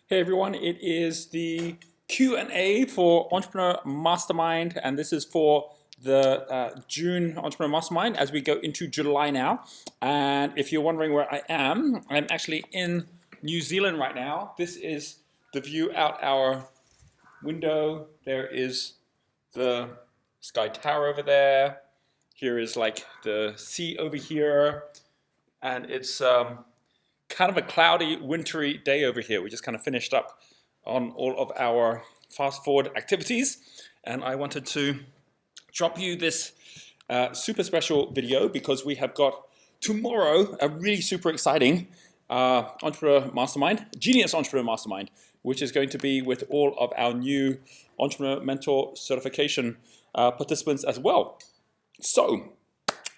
Hey everyone, it is the Q&A for Entrepreneur Mastermind, and this is for the June Entrepreneur Mastermind as we go into July now. And if you're wondering where I am, I'm actually in New Zealand right now. This is the view out our window. There is the Sky Tower over there. Here is like the sea over here, and it's kind of a cloudy, wintry day over here. We just kind of finished up on all of our fast forward activities, and I wanted to drop you this super special video because we have got tomorrow a really super exciting Entrepreneur Mastermind, Genius Entrepreneur Mastermind, which is going to be with all of our new Entrepreneur Mentor certification participants as well. So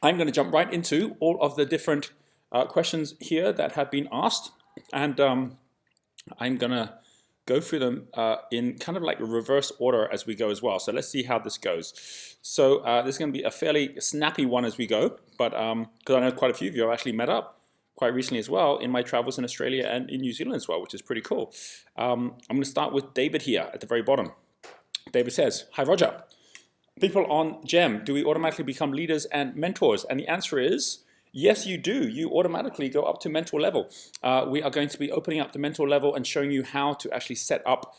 I'm going to jump right into all of the different questions here that have been asked, and I'm gonna go through them in kind of like a reverse order as we go as well. So let's see how this goes. So this is going to be a fairly snappy one as we go, but because I know quite a few of you have actually met up quite recently as well in my travels in Australia and in New Zealand as well, which is pretty cool. I'm going to start with David here at the very bottom. David says, "Hi Roger, people on GEM, do we automatically become leaders and mentors?" And the answer is, yes, you do. You automatically go up to mentor level. We are going to be opening up the mentor level and showing you how to actually set up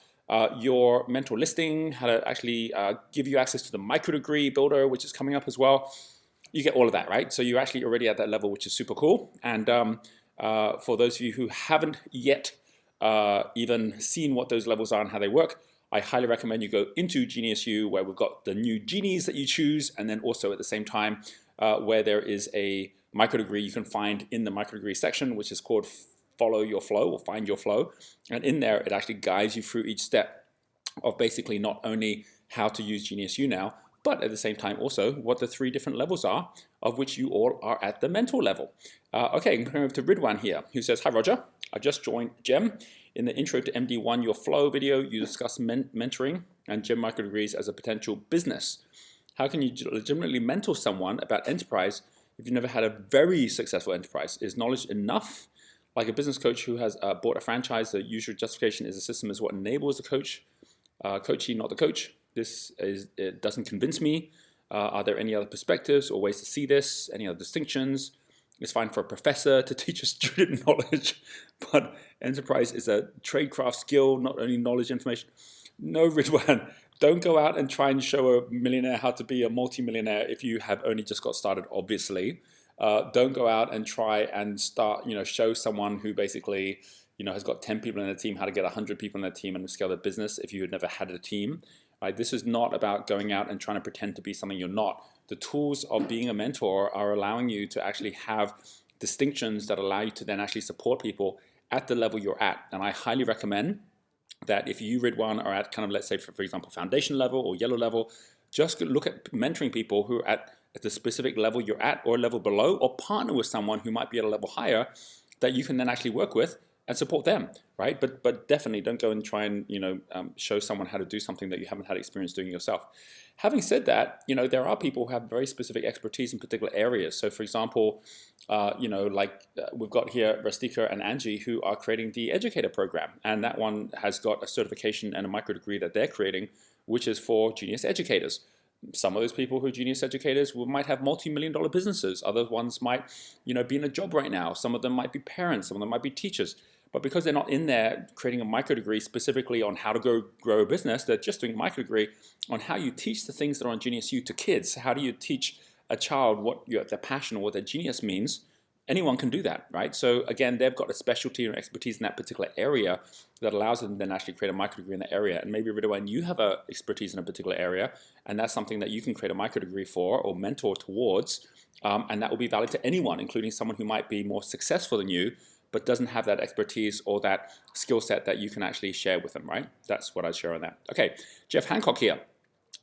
your mentor listing, how to actually give you access to the micro degree builder, which is coming up as well. You get all of that, right? So you're actually already at that level, which is super cool. And for those of you who haven't yet even seen what those levels are and how they work, I highly recommend you go into Genius U, where we've got the new genies that you choose, and then also at the same time where there is a micro degree you can find in the micro degree section, which is called Follow Your Flow or Find Your Flow. And in there, it actually guides you through each step of basically not only how to use Genius U now, but at the same time also what the 3 different levels are, of which you all are at the mentor level. Okay, I'm going over to Ridwan here, who says, "Hi Roger, I just joined GEM. In the Intro to MD1 Your Flow video, you discuss mentoring and GEM micro degrees as a potential business. How can you legitimately mentor someone about enterprise if you've never had a very successful enterprise? Is knowledge enough? Like a business coach who has bought a franchise, the usual justification is the system is what enables the coach, coachee, not the coach. It doesn't convince me. Are there any other perspectives or ways to see this? Any other distinctions? It's fine for a professor to teach a student knowledge, but enterprise is a tradecraft skill, not only knowledge, information." No, Ridwan, don't go out and try and show a millionaire how to be a multimillionaire if you have only just got started, obviously. Don't go out and try and start, show someone who basically, has got 10 people in their team how to get 100 people in their team and scale their business if you had never had a team. Right? This is not about going out and trying to pretend to be something you're not. The tools of being a mentor are allowing you to actually have distinctions that allow you to then actually support people at the level you're at. And I highly recommend that if you, Ridwan, are at kind of, let's say, for example, foundation level or yellow level, just look at mentoring people who are at the specific level you're at or a level below, or partner with someone who might be at a level higher that you can then actually work with and support them, right? But definitely don't go and try and show someone how to do something that you haven't had experience doing yourself. Having said that, there are people who have very specific expertise in particular areas. So, for example, we've got here Rastika and Angie who are creating the Educator program, and that one has got a certification and a micro degree that they're creating, which is for genius educators. Some of those people who are genius educators might have multi-million-dollar businesses. Other ones might, be in a job right now. Some of them might be parents. Some of them might be teachers. But because they're not in there creating a micro degree specifically on how to grow a business, they're just doing a micro degree on how you teach the things that are on Genius U to kids. How do you teach a child what their passion or what their genius means? Anyone can do that, right? So again, they've got a specialty or expertise in that particular area that allows them to then actually create a micro degree in that area. And maybe, Ridwan, you have a expertise in a particular area, and that's something that you can create a micro degree for or mentor towards, and that will be valid to anyone, including someone who might be more successful than you, but doesn't have that expertise or that skill set that you can actually share with them, right? That's what I'd share on that. Okay, Jeff Hancock here.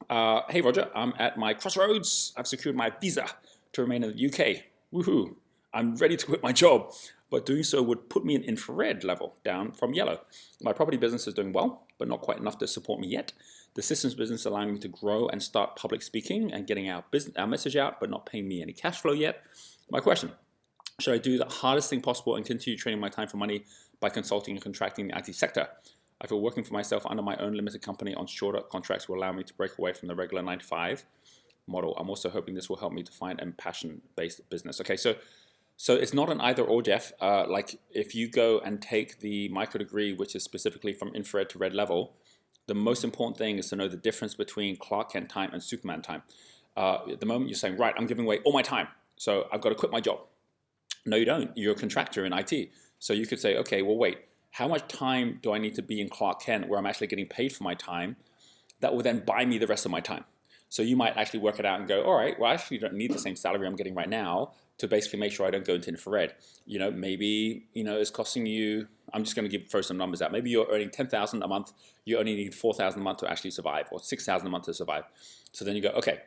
"Hey Roger, I'm at my crossroads. I've secured my visa to remain in the UK. Woohoo! I'm ready to quit my job, but doing so would put me in infrared level, down from yellow. My property business is doing well, but not quite enough to support me yet. The systems business allowing me to grow and start public speaking and getting our message out, but not paying me any cash flow yet. My question: should I do the hardest thing possible and continue trading my time for money by consulting and contracting the IT sector. I feel working for myself under my own limited company on shorter contracts will allow me to break away from the regular 9 to 5 model. I'm also hoping this will help me to find a passion-based business. Okay, so it's not an either or, Jeff. Like if you go and take the micro degree, which is specifically from infrared to red level, the most important thing is to know the difference between Clark Kent time and Superman time. At the moment you're saying, right, I'm giving away all my time, so I've got to quit my job. No, you don't. You're a contractor in IT. So you could say, okay, well, wait, how much time do I need to be in Clark Kent where I'm actually getting paid for my time that will then buy me the rest of my time? So you might actually work it out and go, all right, well, I actually don't need the same salary I'm getting right now to basically make sure I don't go into infrared. Maybe, it's costing you, I'm just going to throw some numbers out. Maybe you're earning $10,000 a month. You only need $4,000 a month to actually survive, or $6,000 a month to survive. So then you go, okay,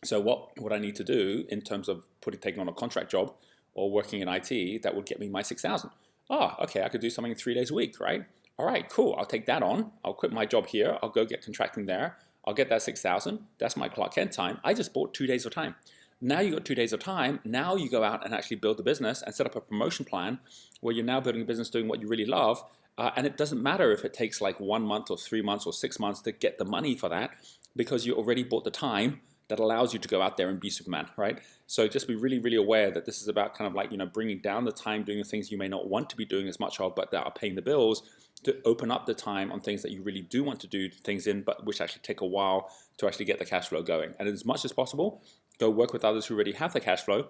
so what would I need to do in terms of taking on a contract job or working in IT that would get me my $6,000? Okay, I could do something 3 days a week, right? All right, cool. I'll take that on. I'll quit my job here. I'll go get contracting there. I'll get that 6,000. That's my Clark Kent time. I just bought 2 days of time. Now you got 2 days of time. Now you go out and actually build the business and set up a promotion plan where you're now building a business doing what you really love. And it doesn't matter if it takes like 1 month or 3 months or 6 months to get the money for that, because you already bought the time that allows you to go out there and be Superman, right? So just be really, really aware that this is about kind of like, bringing down the time, doing the things you may not want to be doing as much of, but that are paying the bills, to open up the time on things that you really do want to do things in, but which actually take a while to actually get the cash flow going. And as much as possible, go work with others who already have the cash flow.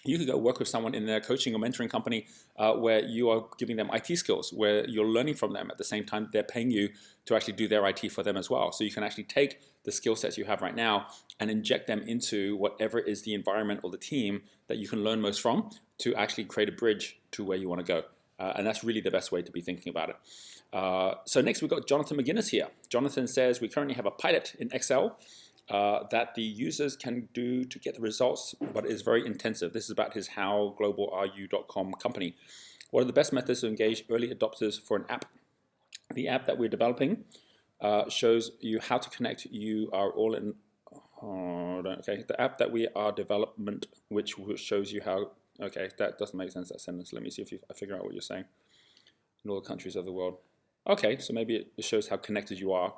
You could go work with someone in their coaching or mentoring company where you are giving them IT skills, where you're learning from them at the same time they're paying you to actually do their IT for them as well. So you can actually take the skill sets you have right now and inject them into whatever is the environment or the team that you can learn most from to actually create a bridge to where you want to go. And that's really the best way to be thinking about it. So next we've got Jonathan McGinnis here. Jonathan says, we currently have a pilot in Excel that the users can do to get the results, but it is very intensive. This is about his howglobalareyu.com company. What are the best methods to engage early adopters for an app? The app that we're developing shows you how to connect. You are all in. Okay, the app that we are development, which shows you how. Okay, that doesn't make sense, that sentence. Let me see if I figure out what you're saying. In all the countries of the world. Okay, so maybe it shows how connected you are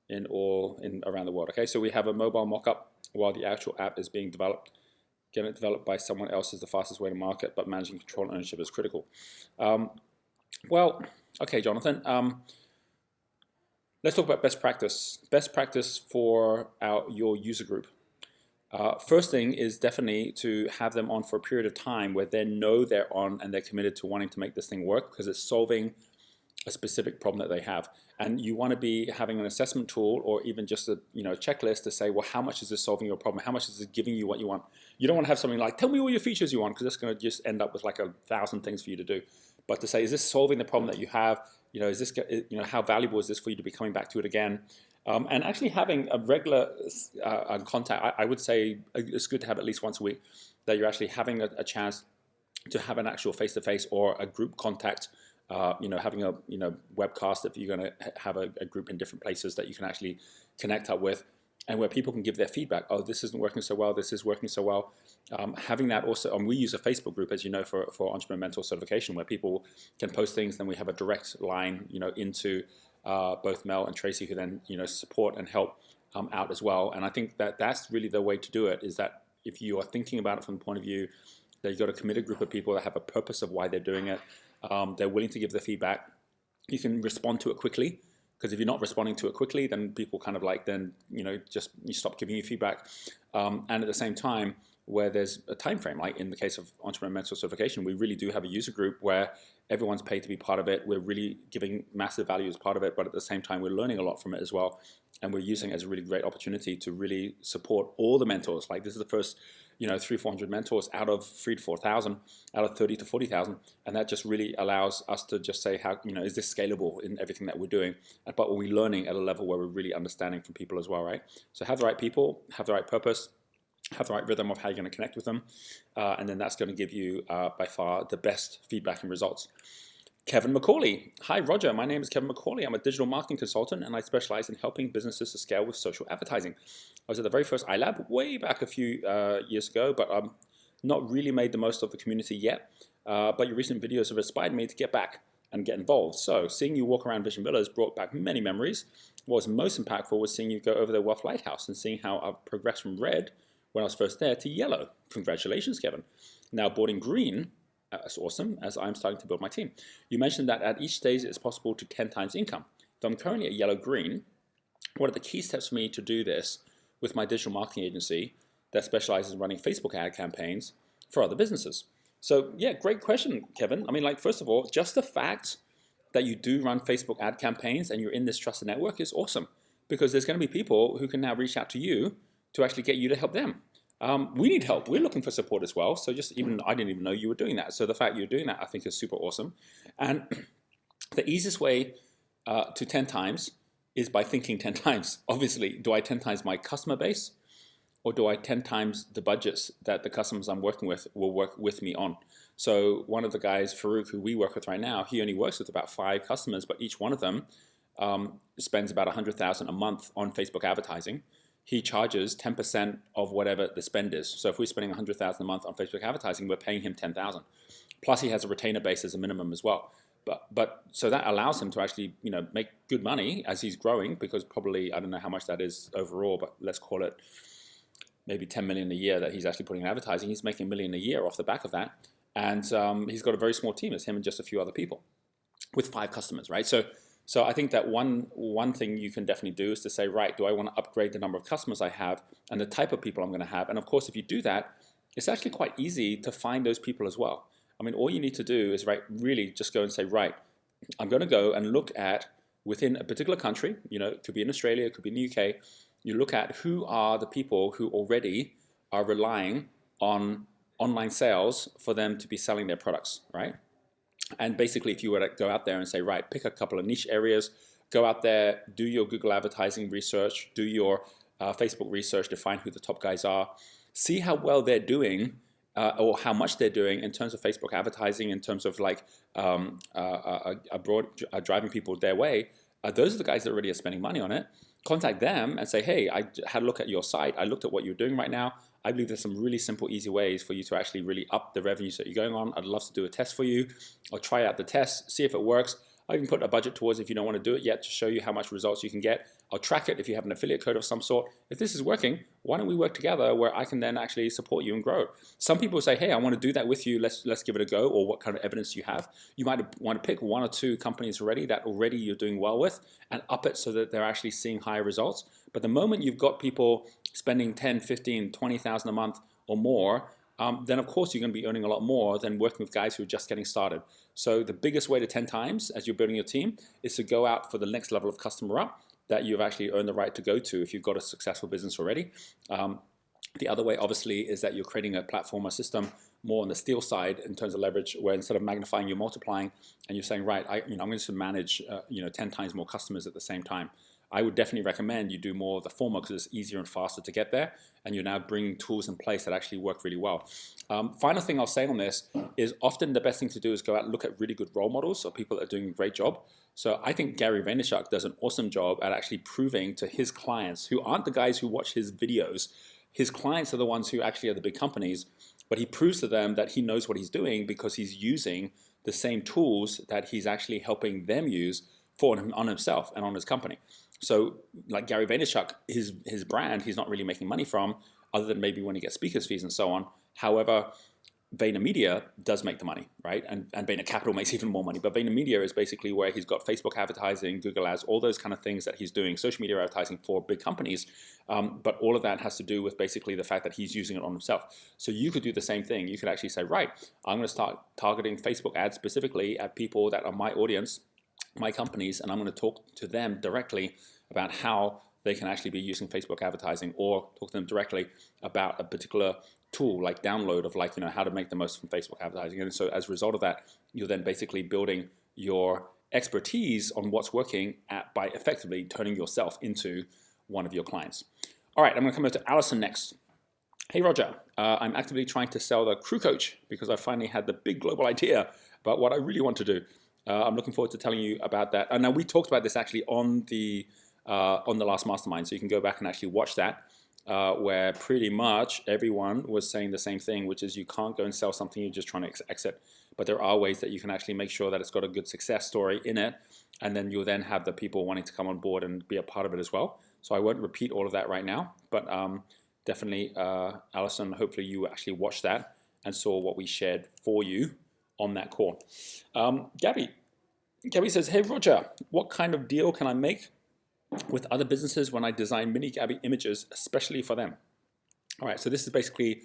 around the world. Okay, so we have a mobile mock-up while the actual app is being developed. Getting it developed by someone else is the fastest way to market, but managing control and ownership is critical. Well, okay, Jonathan. Let's talk about best practice. Best practice for your user group. First thing is definitely to have them on for a period of time where they know they're on and they're committed to wanting to make this thing work, because it's solving a specific problem that they have. And you want to be having an assessment tool or even just a checklist to say, well, how much is this solving your problem? How much is it giving you what you want? You don't want to have something like, tell me all your features you want, because it's going to just end up with like 1,000 things for you to do. But to say, is this solving the problem that you have? Is this, how valuable is this for you to be coming back to it again? And actually having a regular contact, I would say it's good to have at least once a week, that you're actually having a chance to have an actual face-to-face or a group contact, having a webcast if you're going to have a group in different places that you can actually connect up with, and where people can give their feedback. Oh, this isn't working so well, this is working so well. Having that also, and we use a Facebook group, as you know, for Entrepreneur Mentor certification, where people can post things, then we have a direct line, into both Mel and Tracy, who then support and help out as well. And I think that that's really the way to do it, is that if you are thinking about it from the point of view that you've got a committed group of people that have a purpose of why they're doing it, they're willing to give the feedback, you can respond to it quickly. Because if you're not responding to it quickly, then people kind of you stop giving you feedback. And at the same time, where there's a time frame, like in the case of Entrepreneur Mentor certification, we really do have a user group where everyone's paid to be part of it. We're really giving massive value as part of it, but at the same time, we're learning a lot from it as well. And we're using it as a really great opportunity to really support all the mentors. Like this is the first 300-400 mentors out of 3,000 to 4,000, out of 30,000 to 40,000, and that just really allows us to just say, how is this scalable in everything that we're doing? But are we learning at a level where we're really understanding from people as well, right? So have the right people, have the right purpose, have the right rhythm of how you're going to connect with them, and then that's going to give you by far the best feedback and results. Kevin McCauley. Hi, Roger. My name is Kevin McCauley. I'm a digital marketing consultant, and I specialize in helping businesses to scale with social advertising. I was at the very first iLab way back a few years ago, but not really made the most of the community yet. But your recent videos have inspired me to get back. and get involved. So seeing you walk around Vision Villas brought back many memories. What was most impactful was seeing you go over the Wealth Lighthouse and seeing how I've progressed from red when I was first there to yellow. Congratulations, Kevin. Now boarding green, that's awesome, as I'm starting to build my team. You mentioned that at each stage it's possible to 10 times income. So I'm currently at yellow-green. What are the key steps for me to do this with my digital marketing agency that specializes in running Facebook ad campaigns for other businesses? So yeah, great question, Kevin. I mean, like, first of all, just the fact that you do run Facebook ad campaigns and you're in this trusted network is awesome, because there's going to be people who can now reach out to you to actually get you to help them. We need help. We're looking for support as well. So I didn't even know you were doing that. So the fact you're doing that, I think, is super awesome. And the easiest way to 10 times is by thinking 10 times. Obviously, do I 10 times my customer base, or do I 10 times the budgets that the customers I'm working with will work with me on? So one of the guys, Farouk, who we work with right now, he only works with about 5 customers, but each one of them spends about $100,000 a month on Facebook advertising. He charges 10% of whatever the spend is. So if we're spending $100,000 a month on Facebook advertising, we're paying him $10,000. Plus he has a retainer base as a minimum as well. But so that allows him to actually, make good money as he's growing, because probably, I don't know how much that is overall, but let's call it maybe 10 million a year that he's actually putting in advertising. He's making $1 million a year off the back of that. And he's got a very small team. It's him and just a few other people with 5 customers, right? So I think that one thing you can definitely do is to say, right, do I want to upgrade the number of customers I have and the type of people I'm going to have? And of course, if you do that, it's actually quite easy to find those people as well. I mean, all you need to do is, right, really just go and say, right, I'm going to go and look at within a particular country, it could be in Australia, it could be in the UK, you look at who are the people who already are relying on online sales for them to be selling their products, right? And basically, if you were to go out there and say, right, pick a couple of niche areas, go out there, do your Google advertising research, do your Facebook research to find who the top guys are, see how well they're doing, or how much they're doing in terms of Facebook advertising, in terms of like driving people their way. Those are the guys that already are spending money on it. Contact them and say, hey, I had a look at your site. I looked at what you're doing right now. I believe there's some really simple, easy ways for you to actually really up the revenues that you're going on. I'd love to do a test for you. I'll try out the test, see if it works. I can put a budget towards if you don't want to do it yet to show you how much results you can get. I'll track it if you have an affiliate code of some sort. If this is working, why don't we work together where I can then actually support you and grow? Some people say, hey, I want to do that with you. Let's give it a go. Or what kind of evidence do you have? You might want to pick 1 or 2 companies already that already you're doing well with and up it so that they're actually seeing higher results. But the moment you've got people spending 10, 15, 20,000 a month or more, then of course you're going to be earning a lot more than working with guys who are just getting started. So the biggest way to 10 times as you're building your team is to go out for the next level of customer up that you've actually earned the right to go to if you've got a successful business already. The other way, obviously, is that you're creating a platform or system more on the steel side in terms of leverage, where instead of magnifying, you're multiplying, and you're saying, right, I'm going to manage 10 times more customers at the same time. I would definitely recommend you do more of the former because it's easier and faster to get there, and you're now bringing tools in place that actually work really well. Final thing I'll say on this is often the best thing to do is go out and look at really good role models or people that are doing a great job. So I think Gary Vaynerchuk does an awesome job at actually proving to his clients, who aren't the guys who watch his videos, his clients are the ones who actually are the big companies, but he proves to them that he knows what he's doing because he's using the same tools that he's actually helping them use on himself and on his company. So like Gary Vaynerchuk, his brand, he's not really making money from, other than maybe when he gets speakers fees and so on. However, VaynerMedia does make the money, right? And Vayner Capital makes even more money. But VaynerMedia is basically where he's got Facebook advertising, Google ads, all those kind of things that he's doing, social media advertising for big companies. But all of that has to do with basically the fact that he's using it on himself. So you could do the same thing. You could actually say, right, I'm going to start targeting Facebook ads specifically at people that are my audience, my companies, and I'm going to talk to them directly about how they can actually be using Facebook advertising, or talk to them directly about a particular tool like download of how to make the most from Facebook advertising. And so as a result of that, you're then basically building your expertise on what's working by effectively turning yourself into one of your clients. All right, I'm going to come over to Allison next. Hey Roger, I'm actively trying to sell the Crew Coach because I finally had the big global idea about what I really want to do. I'm looking forward to telling you about that. And now we talked about this actually on the last mastermind, so you can go back and actually watch that, where pretty much everyone was saying the same thing, which is you can't go and sell something you're just trying to exit. but there are ways that you can actually make sure that it's got a good success story in it, and then you'll then have the people wanting to come on board and be a part of it as well. So I won't repeat all of that right now, but definitely, Alison, hopefully you actually watched that and saw what we shared for you on that call. Gabby says, hey Roger, what kind of deal can I make with other businesses when I design mini Gabby images, especially for them? All right, so this is basically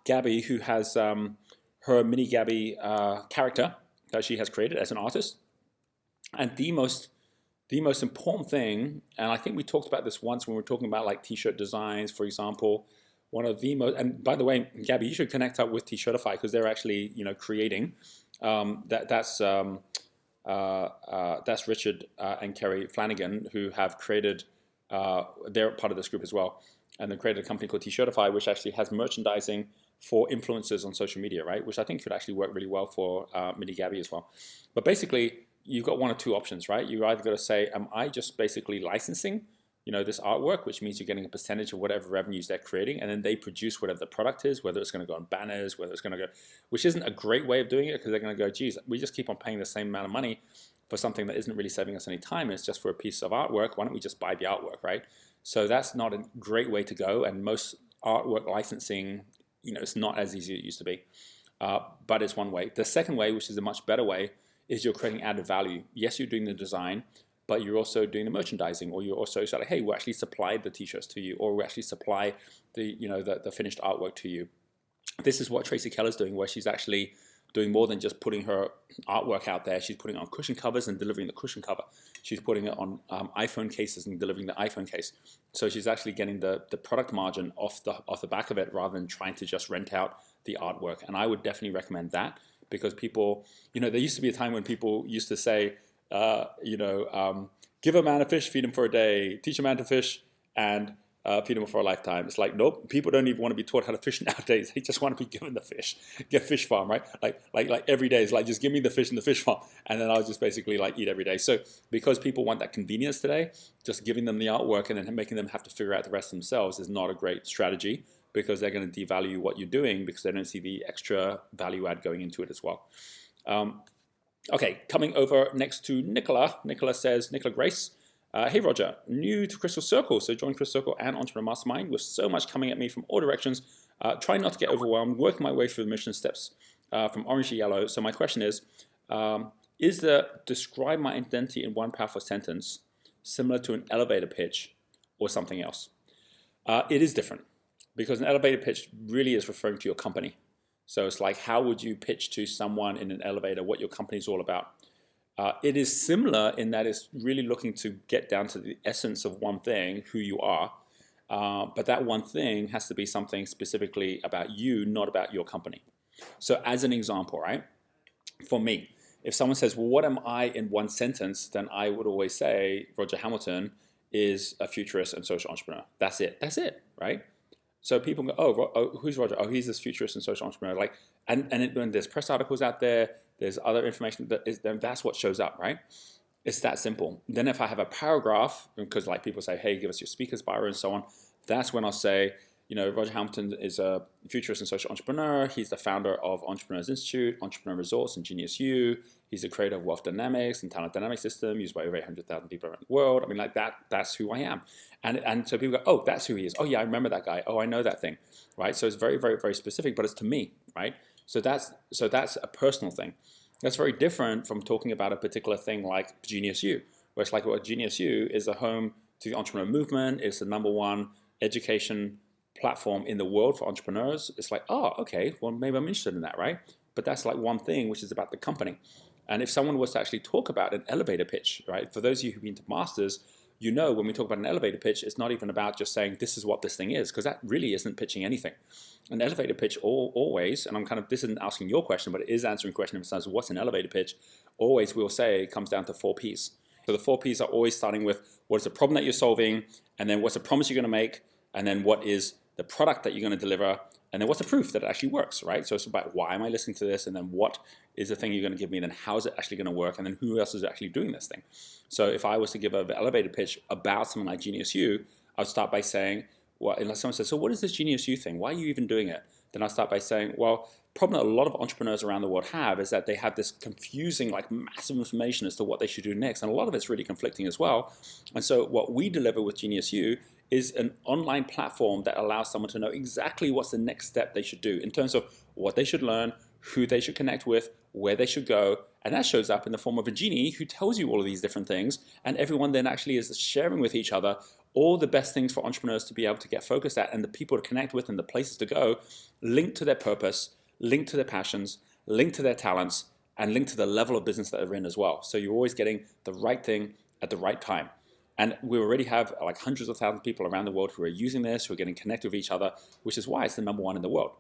Gabby, who has her mini Gabby character that she has created as an artist. And the most important thing, and I think we talked about this once when we were talking about like t-shirt designs, for example, one of the most, and by the way, Gabby, you should connect up with T-Shirtify because they're actually, creating, that's Richard and Kerry Flanagan, who have created, they're part of this group as well, and they created a company called T-Shirtify, which actually has merchandising for influencers on social media, right? Which I think could actually work really well for Mini Gabby as well. But basically, you've got one or two options, right? You either got to say, am I just basically licensing, this artwork, which means you're getting a percentage of whatever revenues they're creating, and then they produce whatever the product is, whether it's going to go on banners, whether it's going to go, which isn't a great way of doing it because they're going to go, geez, we just keep on paying the same amount of money for something that isn't really saving us any time. It's just for a piece of artwork. Why don't we just buy the artwork, right? So that's not a great way to go, and most artwork licensing, it's not as easy as it used to be, but it's one way. The second way, which is a much better way, is you're creating added value. Yes, you're doing the design, but you're also doing the merchandising, or you're also like, hey, we actually supplied the t-shirts to you, or we actually supply the the finished artwork to you. This is what Tracy Keller's doing, where she's actually doing more than just putting her artwork out there. She's putting it on cushion covers and delivering the cushion cover. She's putting it on iPhone cases and delivering the iPhone case. So she's actually getting the product margin off the back of it, rather than trying to just rent out the artwork. And I would definitely recommend that, because people, there used to be a time when people used to say, give a man a fish, feed him for a day, teach a man to fish, and feed him for a lifetime. It's like, nope, people don't even want to be taught how to fish nowadays. They just want to be given the fish. Get fish farm, right? Like every day is like, just give me the fish in the fish farm, and then I'll just basically like eat every day. So because people want that convenience today, just giving them the artwork and then making them have to figure out the rest themselves is not a great strategy, because they're going to devalue what you're doing because they don't see the extra value add going into it as well. Okay, coming over next to Nicola. Nicola Grace, hey Roger, new to Crystal Circle, so join Crystal Circle and Entrepreneur Mastermind with so much coming at me from all directions. Try not to get overwhelmed, working my way through the mission steps from orange to yellow. So my question is the describe my identity in one powerful sentence similar to an elevator pitch or something else? It is different, because an elevator pitch really is referring to your company. So it's like, how would you pitch to someone in an elevator what your company is all about? It is similar in that it's really looking to get down to the essence of one thing, who you are. But that one thing has to be something specifically about you, not about your company. So as an example, right, for me, if someone says, well, what am I in one sentence, then I would always say Roger Hamilton is a futurist and social entrepreneur. That's it, right? So people go, oh, who's Roger? Oh, he's this futurist and social entrepreneur. Like, and when there's press articles out there, there's other information then that's what shows up, right? It's that simple. Then if I have a paragraph, because like people say, hey, give us your speaker's bio and so on, that's when I'll say, Roger Hamilton is a futurist and social entrepreneur. He's the founder of Entrepreneurs Institute, Entrepreneur Resource, and Genius U. He's the creator of Wealth Dynamics and Talent Dynamics System, used by over 800,000 people around the world. I mean, like that's who I am. And so people go, oh, that's who he is. Oh, yeah, I remember that guy. Oh, I know that thing, right? So it's very, very, very specific, but it's to me, right? So that's a personal thing. That's very different from talking about a particular thing like Genius U, where it's like, well, Genius U is a home to the entrepreneur movement. It's the #1 education platform in the world for entrepreneurs. It's like, oh, okay, well, maybe I'm interested in that, right? But that's like one thing, which is about the company. And if someone was to actually talk about an elevator pitch, right? For those of you who've been to masters, when we talk about an elevator pitch, it's not even about just saying this is what this thing is, because that really isn't pitching anything. An elevator pitch always, and this isn't asking your question, but it is answering a question in terms of what's an elevator pitch, always we'll say it comes down to 4 Ps. So the 4 Ps are always starting with what is the problem that you're solving, and then what's the promise you're going to make, and then what is the product that you're going to deliver, and then what's the proof that it actually works, right? So it's about why am I listening to this, and then what is the thing you're going to give me, and then how is it actually going to work, and then who else is actually doing this thing. So if I was to give an elevator pitch about something like Genius U, I would start by saying, well, unless someone says, so what is this Genius U thing? Why are you even doing it? Then I'll start by saying, well, problem that a lot of entrepreneurs around the world have is that they have this confusing, like massive information as to what they should do next. And a lot of it's really conflicting as well. And so what we deliver with Genius U is an online platform that allows someone to know exactly what's the next step they should do in terms of what they should learn, who they should connect with, where they should go. And that shows up in the form of a genie who tells you all of these different things. And everyone then actually is sharing with each other all the best things for entrepreneurs to be able to get focused at, and the people to connect with and the places to go, linked to their purpose, linked to their passions, linked to their talents, and linked to the level of business that they're in as well. So you're always getting the right thing at the right time. And we already have like hundreds of thousands of people around the world who are using this, who are getting connected with each other, which is why it's the #1 in the world.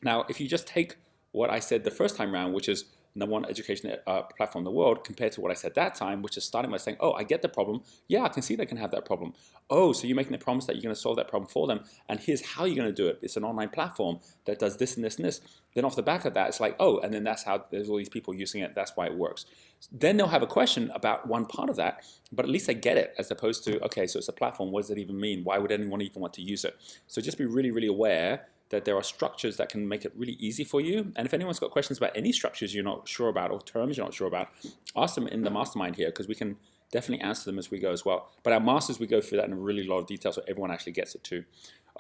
Now, if you just take what I said the first time around, which is #1 education platform in the world, compared to what I said that time, which is starting by saying, oh, I get the problem. Yeah, I can see they can have that problem. Oh, so you're making the promise that you're going to solve that problem for them, and here's how you're going to do it. It's an online platform that does this and this and this. Then off the back of that, it's like, oh, and then that's how there's all these people using it. That's why it works. Then they'll have a question about one part of that, but at least they get it, as opposed to, okay, so it's a platform. What does it even mean? Why would anyone even want to use it? So just be really, really aware that there are structures that can make it really easy for you. And if anyone's got questions about any structures you're not sure about or terms you're not sure about, ask them in the mastermind here, because we can definitely answer them as we go as well. But our masters, we go through that in a really lot of detail so everyone actually gets it too.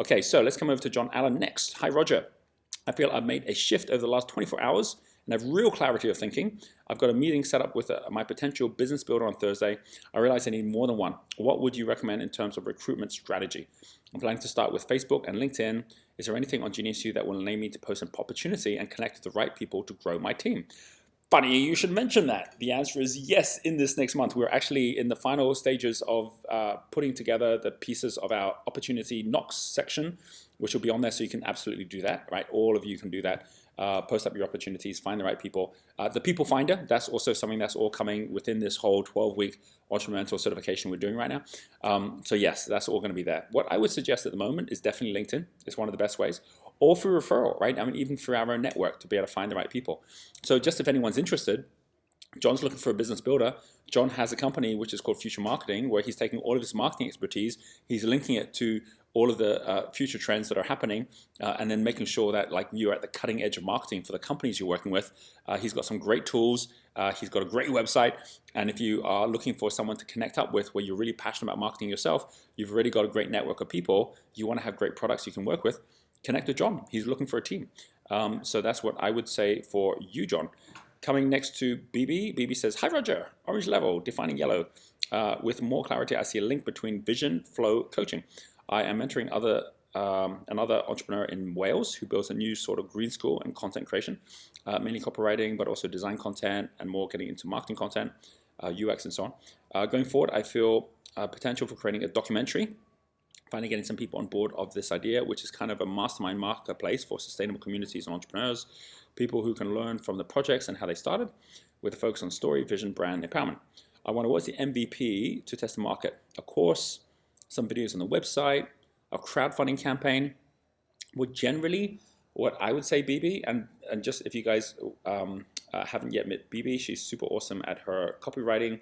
Okay, so let's come over to John Allen next. Hi, Roger. I feel I've made a shift over the last 24 hours and have real clarity of thinking. I've got a meeting set up with my potential business builder on Thursday. I realize I need more than one. What would you recommend in terms of recruitment strategy? I'm planning to start with Facebook and LinkedIn. Is there anything on Genius U that will enable me to post an opportunity and connect with the right people to grow my team? Funny you should mention that. The answer is yes. In this next month, we're actually in the final stages of putting together the pieces of our opportunity knocks section, which will be on there, so you can absolutely do that, right? All of you can do that. Post up your opportunities, find the right people. The people finder, that's also something that's all coming within this whole 12-week entrepreneurial certification we're doing right now. So yes, that's all going to be there. What I would suggest at the moment is definitely LinkedIn. It's one of the best ways. Or through referral, right? I mean, even through our own network to be able to find the right people. So just if anyone's interested, John's looking for a business builder. John has a company which is called Future Marketing, where he's taking all of his marketing expertise, he's linking it to all of the future trends that are happening, and then making sure that like you're at the cutting edge of marketing for the companies you're working with. He's got some great tools. He's got a great website. And if you are looking for someone to connect up with, where you're really passionate about marketing yourself, you've already got a great network of people, you want to have great products you can work with, connect with John. He's looking for a team. So that's what I would say for you, John. Coming next to BB. BB says, hi, Roger. Orange level, defining yellow. With more clarity, I see a link between vision, flow, coaching. I am mentoring another entrepreneur in Wales who builds a new sort of green school and content creation, mainly copywriting, but also design content and more getting into marketing content, UX and so on. Going forward, I feel potential for creating a documentary, finally getting some people on board of this idea, which is kind of a mastermind marketplace for sustainable communities and entrepreneurs, people who can learn from the projects and how they started, with a focus on story, vision, brand, empowerment. I want to watch the MVP to test the market, a course, some videos on the website, a crowdfunding campaign. Would generally, what I would say, BB, and just if you guys haven't yet met BB, she's super awesome at her copywriting.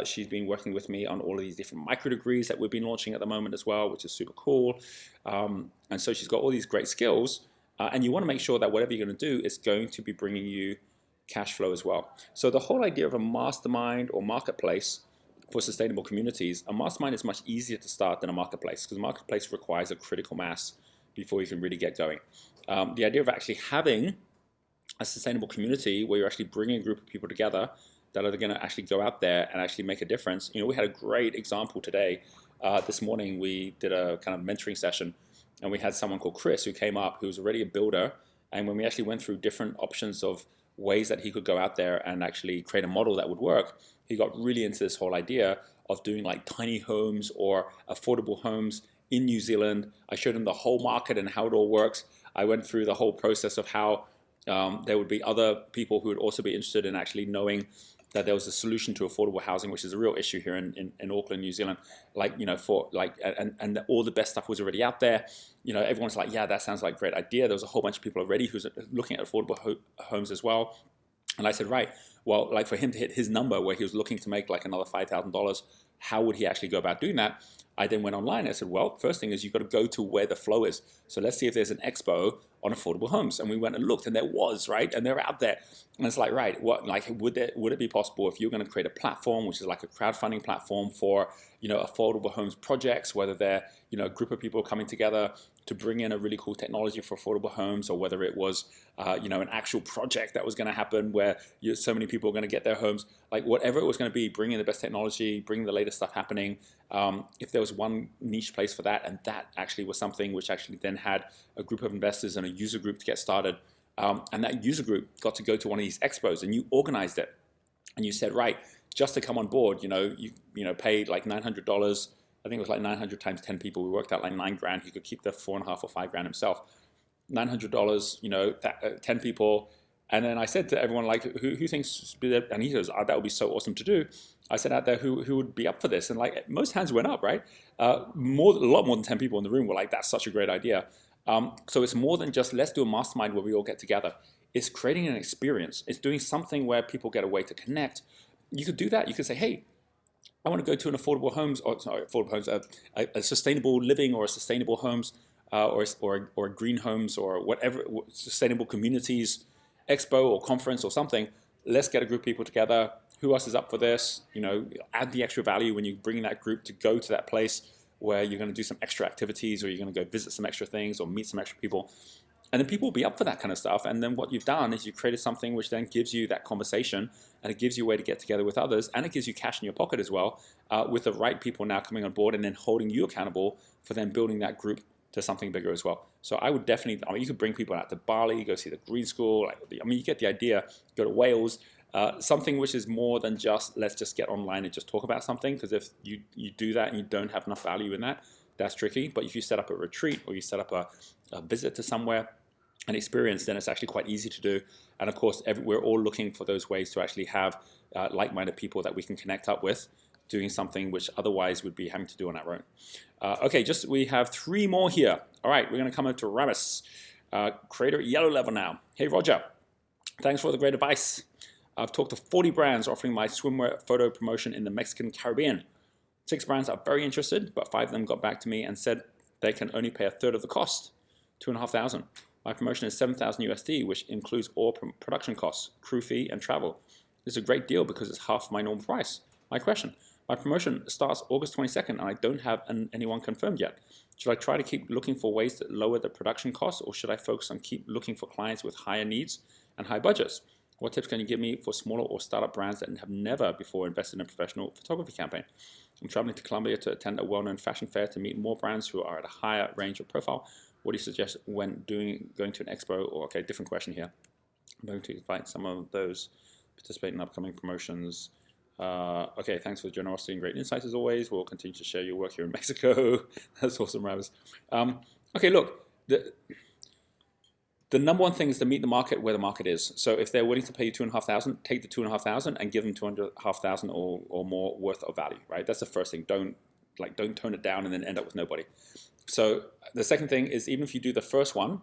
She's been working with me on all of these different micro degrees that we've been launching at the moment as well, which is super cool. And so she's got all these great skills. And you want to make sure that whatever you're going to do is going to be bringing you cash flow as well. So the whole idea of a mastermind or marketplace for sustainable communities, a mastermind is much easier to start than a marketplace, because a marketplace requires a critical mass before you can really get going. The idea of actually having a sustainable community where you're actually bringing a group of people together that are going to actually go out there and actually make a difference. You know, we had a great example today. This morning we did a kind of mentoring session, and we had someone called Chris who came up, who was already a builder. And when we actually went through different options of ways that he could go out there and actually create a model that would work, he got really into this whole idea of doing like tiny homes or affordable homes in New Zealand. I showed him the whole market and how it all works. I went through the whole process of how there would be other people who would also be interested in actually knowing that there was a solution to affordable housing, which is a real issue here in Auckland, New Zealand. Like, you know, for like, and all the best stuff was already out there. You know, everyone's like, yeah, that sounds like a great idea. There was a whole bunch of people already who's looking at affordable homes as well. And I said, right, well, like for him to hit his number where he was looking to make like another $5,000 how would he actually go about doing that? I then went online and I said, well, first thing is you've got to go to where the flow is. So let's see if there's an expo on affordable homes. And we went and looked, and there was, right? And they're out there. And it's like, right, what, like, would it be possible if you're going to create a platform, which is like a crowdfunding platform for, affordable homes projects, whether they're, a group of people coming together to bring in a really cool technology for affordable homes, or whether it was, an actual project that was going to happen where so many people are going to get their homes, like whatever it was going to be, bringing the best technology, bringing the latest stuff happening. If there was one niche place for that, and that actually was something which actually then had a group of investors and a user group to get started, and that user group got to go to one of these expos, and you organized it, and you said, right, just to come on board, you paid like $900. I think it was like 900 times 10 people. We worked out like $9,000. He could keep the $4.5 or $5,000 himself. $900, 10 people. And then I said to everyone, like, who thinks, and he goes, that would be so awesome to do. I said out there, who would be up for this? And like most hands went up, right? A lot more than 10 people in the room were like, that's such a great idea. So it's more than just let's do a mastermind where we all get together. It's creating an experience. It's doing something where people get a way to connect. You could do that. You could say, hey, I want to go to an a sustainable living or a sustainable homes or green homes or whatever, sustainable communities expo or conference or something. Let's get a group of people together. Who else is up for this? Add the extra value when you bring that group to go to that place where you're going to do some extra activities, or you're going to go visit some extra things or meet some extra people. And then people will be up for that kind of stuff. And then what you've done is you've created something which then gives you that conversation, and it gives you a way to get together with others, and it gives you cash in your pocket as well, with the right people now coming on board and then holding you accountable for then building that group to something bigger as well. So I would definitely, you could bring people out to Bali, go see the Green School. You get the idea. Go to Wales. Something which is more than just let's just get online and just talk about something, because if you do that and you don't have enough value in that, that's tricky. But if you set up a retreat or you set up a visit to somewhere, an experience, then it's actually quite easy to do. And of course, we're all looking for those ways to actually have like-minded people that we can connect up with, doing something which otherwise would be having to do on our own. Okay, we have 3 more here. All right, we're going to come up to Ramis, creator at yellow level now. Hey, Roger, thanks for the great advice. I've talked to 40 brands offering my swimwear photo promotion in the Mexican Caribbean. 6 brands are very interested, but 5 of them got back to me and said they can only pay a third of the cost, $2,500. My promotion is $7,000 USD, which includes all production costs, crew fee, and travel. This is a great deal because it's half my normal price. My question, my promotion starts August 22nd, and I don't have anyone confirmed yet. Should I try to keep looking for ways to lower the production costs, or should I focus on keep looking for clients with higher needs and high budgets? What tips can you give me for smaller or startup brands that have never before invested in a professional photography campaign? I'm traveling to Colombia to attend a well-known fashion fair to meet more brands who are at a higher range of profile. What do you suggest when going to an expo? Or, okay, different question here. I'm going to invite some of those participate in upcoming promotions. Okay, thanks for the generosity and great insights as always. We'll continue to share your work here in Mexico. That's awesome, Ravis. Okay, look, the number one thing is to meet the market where the market is. So if they're willing to pay you $2,500, take the $2,500 and give them $2,500 or more worth of value, right? That's the first thing. Don't tone it down and then end up with nobody. So the second thing is, even if you do the first one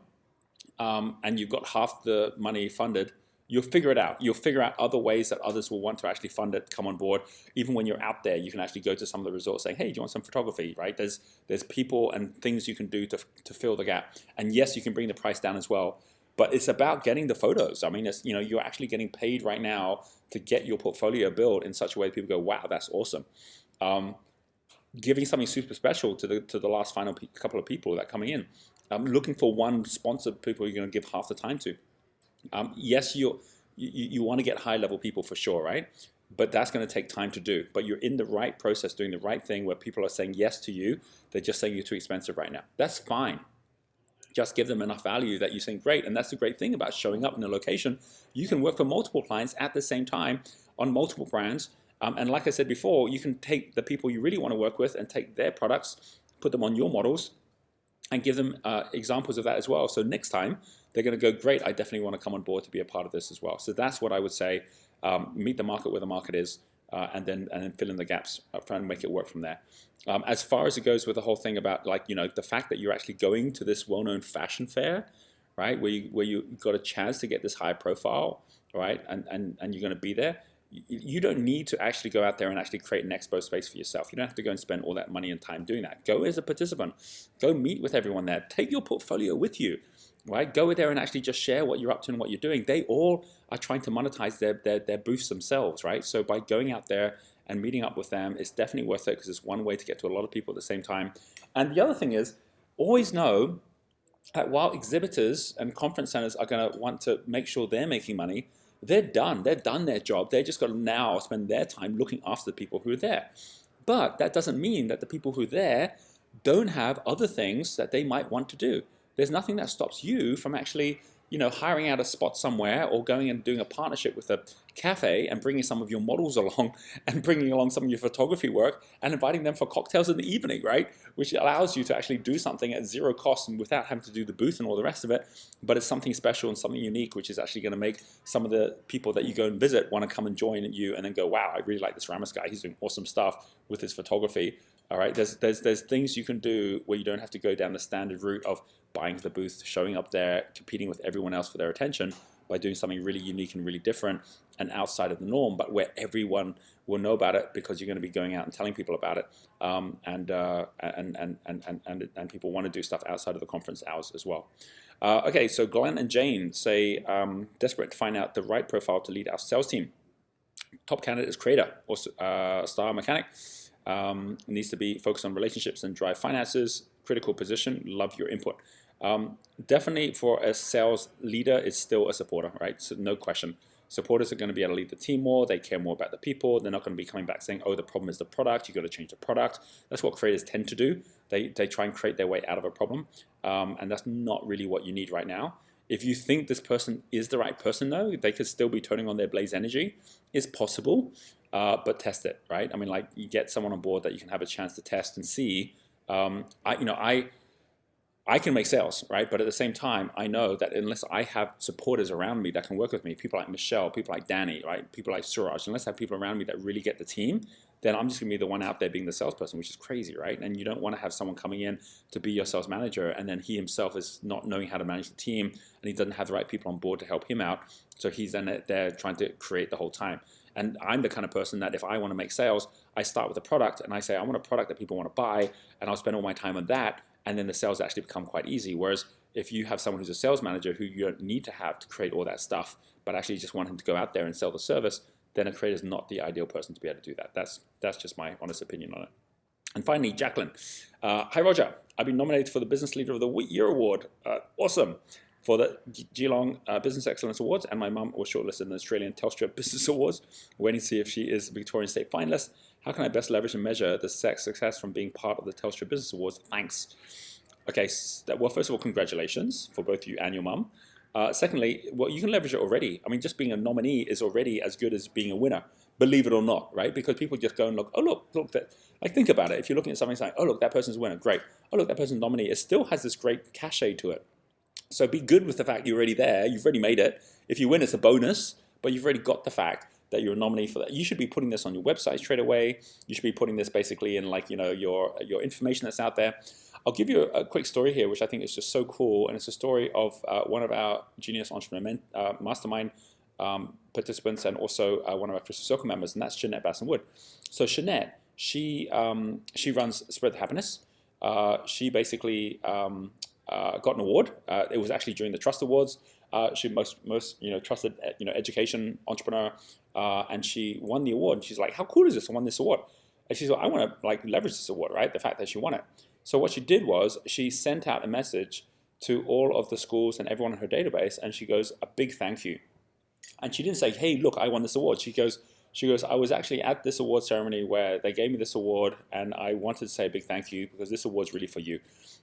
and you've got half the money funded, you'll figure it out. You'll figure out other ways that others will want to actually fund it, come on board. Even when you're out there, you can actually go to some of the resorts saying, hey, do you want some photography, right? There's people and things you can do to fill the gap. And yes, you can bring the price down as well. But it's about getting the photos. I mean, you're actually getting paid right now to get your portfolio built in such a way that people go, wow, that's awesome. Giving something super special to the last final couple of people that are coming in. Looking for one sponsored people you're going to give half the time to. Yes, you want to get high level people for sure, right? But that's going to take time to do. But you're in the right process, doing the right thing where people are saying yes to you. They're just saying you're too expensive right now. That's fine. Just give them enough value that you think great. And that's the great thing about showing up in a location. You can work for multiple clients at the same time on multiple brands. And like I said before, you can take the people you really want to work with and take their products, put them on your models, and give them examples of that as well. So next time, they're going to go, great, I definitely want to come on board to be a part of this as well. So that's what I would say. Meet the market where the market is, and then fill in the gaps, try and make it work from there. As far as it goes with the whole thing about the fact that you're actually going to this well-known fashion fair, right, where you got a chance to get this high profile, right, and you're going to be there. you don't need to actually go out there and actually create an expo space for yourself. You don't have to go and spend all that money and time doing that. Go as a participant. Go meet with everyone there. Take your portfolio with you, right? Go there and actually just share what you're up to and what you're doing. They all are trying to monetize their booths themselves, right? So by going out there and meeting up with them, it's definitely worth it because it's one way to get to a lot of people at the same time. And the other thing is, always know that while exhibitors and conference centers are going to want to make sure they're making money, they're done. They've done their job. They just got to now spend their time looking after the people who are there. But that doesn't mean that the people who are there don't have other things that they might want to do. There's nothing that stops you from actually, hiring out a spot somewhere or going and doing a partnership with a cafe and bringing some of your models along and bringing along some of your photography work and inviting them for cocktails in the evening, right? Which allows you to actually do something at zero cost and without having to do the booth and all the rest of it. But it's something special and something unique, which is actually going to make some of the people that you go and visit want to come and join you and then go, wow, I really like this Ramos guy. He's doing awesome stuff with his photography. All right, there's things you can do where you don't have to go down the standard route of buying the booth, showing up there, competing with everyone else for their attention by doing something really unique and really different and outside of the norm, but where everyone will know about it because you're going to be going out and telling people about it, and people want to do stuff outside of the conference hours as well. Okay, so Glenn and Jane say, desperate to find out the right profile to lead our sales team. Top candidate is creator or star mechanic. Needs to be focused on relationships and drive finances. Critical position. Love your input. Definitely for a sales leader, it's still a supporter, right? So no question. Supporters are going to be able to lead the team more. They care more about the people. They're not going to be coming back saying, oh, the problem is the product. You've got to change the product. That's what creators tend to do. They try and create their way out of a problem. And that's not really what you need right now. If you think this person is the right person, though, they could still be turning on their blaze energy. It's possible, but test it, right? I mean, like, you get someone on board that you can have a chance to test and see. I can make sales, right? But at the same time, I know that unless I have supporters around me that can work with me, people like Michelle, people like Danny, right? People like Suraj, unless I have people around me that really get the team, then I'm just going to be the one out there being the salesperson, which is crazy, right? And you don't want to have someone coming in to be your sales manager, and then he himself is not knowing how to manage the team, and he doesn't have the right people on board to help him out. So he's then there trying to create the whole time. And I'm the kind of person that if I want to make sales, I start with a product, and I say, I want a product that people want to buy, and I'll spend all my time on that, and then the sales actually become quite easy. Whereas if you have someone who's a sales manager who you don't need to have to create all that stuff, but actually just want him to go out there and sell the service, then a creator is not the ideal person to be able to do that. That's just my honest opinion on it. And finally, Jacqueline. Hi, Roger. I've been nominated for the Business Leader of the Year Award. Awesome. For the Geelong Business Excellence Awards, and my mum was shortlisted in the Australian Telstra Business Awards. Waiting to see if she is Victorian State finalist. How can I best leverage and measure the success from being part of the Telstra Business Awards? Thanks. Okay, well, first of all, congratulations for both you and your mum. Secondly, well, you can leverage it already. I mean, just being a nominee is already as good as being a winner, believe it or not, right? Because people just go and look, oh, look, that. Like, think about it. If you're looking at something like, oh, look, that person's a winner, great. Oh, look, that person's a nominee. It still has this great cachet to it. So be good with the fact you're already there. You've already made it. If you win, it's a bonus, but you've already got the fact that you're a nominee for that. You should be putting this on your website straight away. You should be putting this basically in, like, your information that's out there. I'll give you a quick story here, which I think is just so cool, and it's a story of one of our Genius Entrepreneur Mastermind participants, and also one of our Crystal Circle members, and that's Jeanette Basson-Wood. So Jeanette, she runs Spread the Happiness. She basically got an award. It was actually during the Trust Awards. She most trusted education entrepreneur, and she won the award. And she's like, how cool is this? I won this award. And she's like, I want to leverage this award, right? The fact that she won it. So what she did was she sent out a message to all of the schools and everyone in her database, and she goes, a big thank you. And she didn't say, hey, look, I won this award. She goes, I was actually at this award ceremony where they gave me this award, and I wanted to say a big thank you because this award's really for you.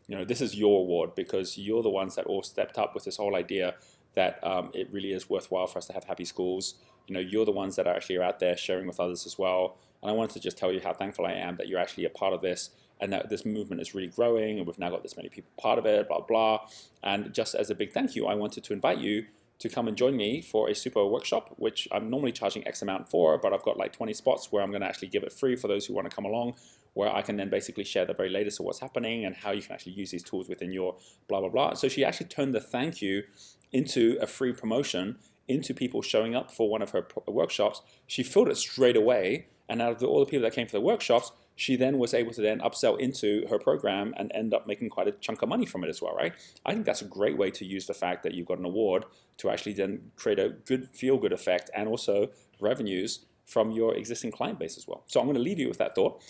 This is your award because you're the ones that all stepped up with this whole idea that it really is worthwhile for us to have happy schools. You're the ones that are actually out there sharing with others as well. And I wanted to just tell you how thankful I am that you're actually a part of this, and that this movement is really growing, and we've now got this many people part of it, blah, blah. And just as a big thank you, I wanted to invite you to come and join me for a super workshop, which I'm normally charging X amount for, but I've got like 20 spots where I'm going to actually give it free for those who want to come along, where I can then basically share the very latest of what's happening and how you can actually use these tools within your blah, blah, blah. So she actually turned the thank you into a free promotion into people showing up for one of her workshops, she filled it straight away. And out of all the people that came for the workshops, she then was able to then upsell into her program and end up making quite a chunk of money from it as well, right? I think that's a great way to use the fact that you've got an award to actually then create a good feel-good effect and also revenues from your existing client base as well. So I'm going to leave you with that thought.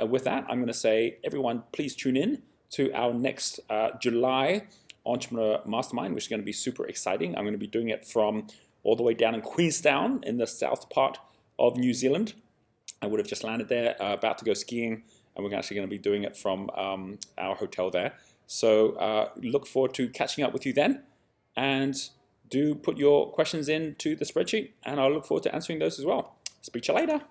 With that, I'm going to say, everyone, please tune in to our next July Entrepreneur Mastermind, which is going to be super exciting. I'm going to be doing it from all the way down in Queenstown in the south part of New Zealand. I would have just landed there, about to go skiing, and we're actually going to be doing it from our hotel there. So look forward to catching up with you then, and do put your questions into the spreadsheet, and I'll look forward to answering those as well. Speak to you later.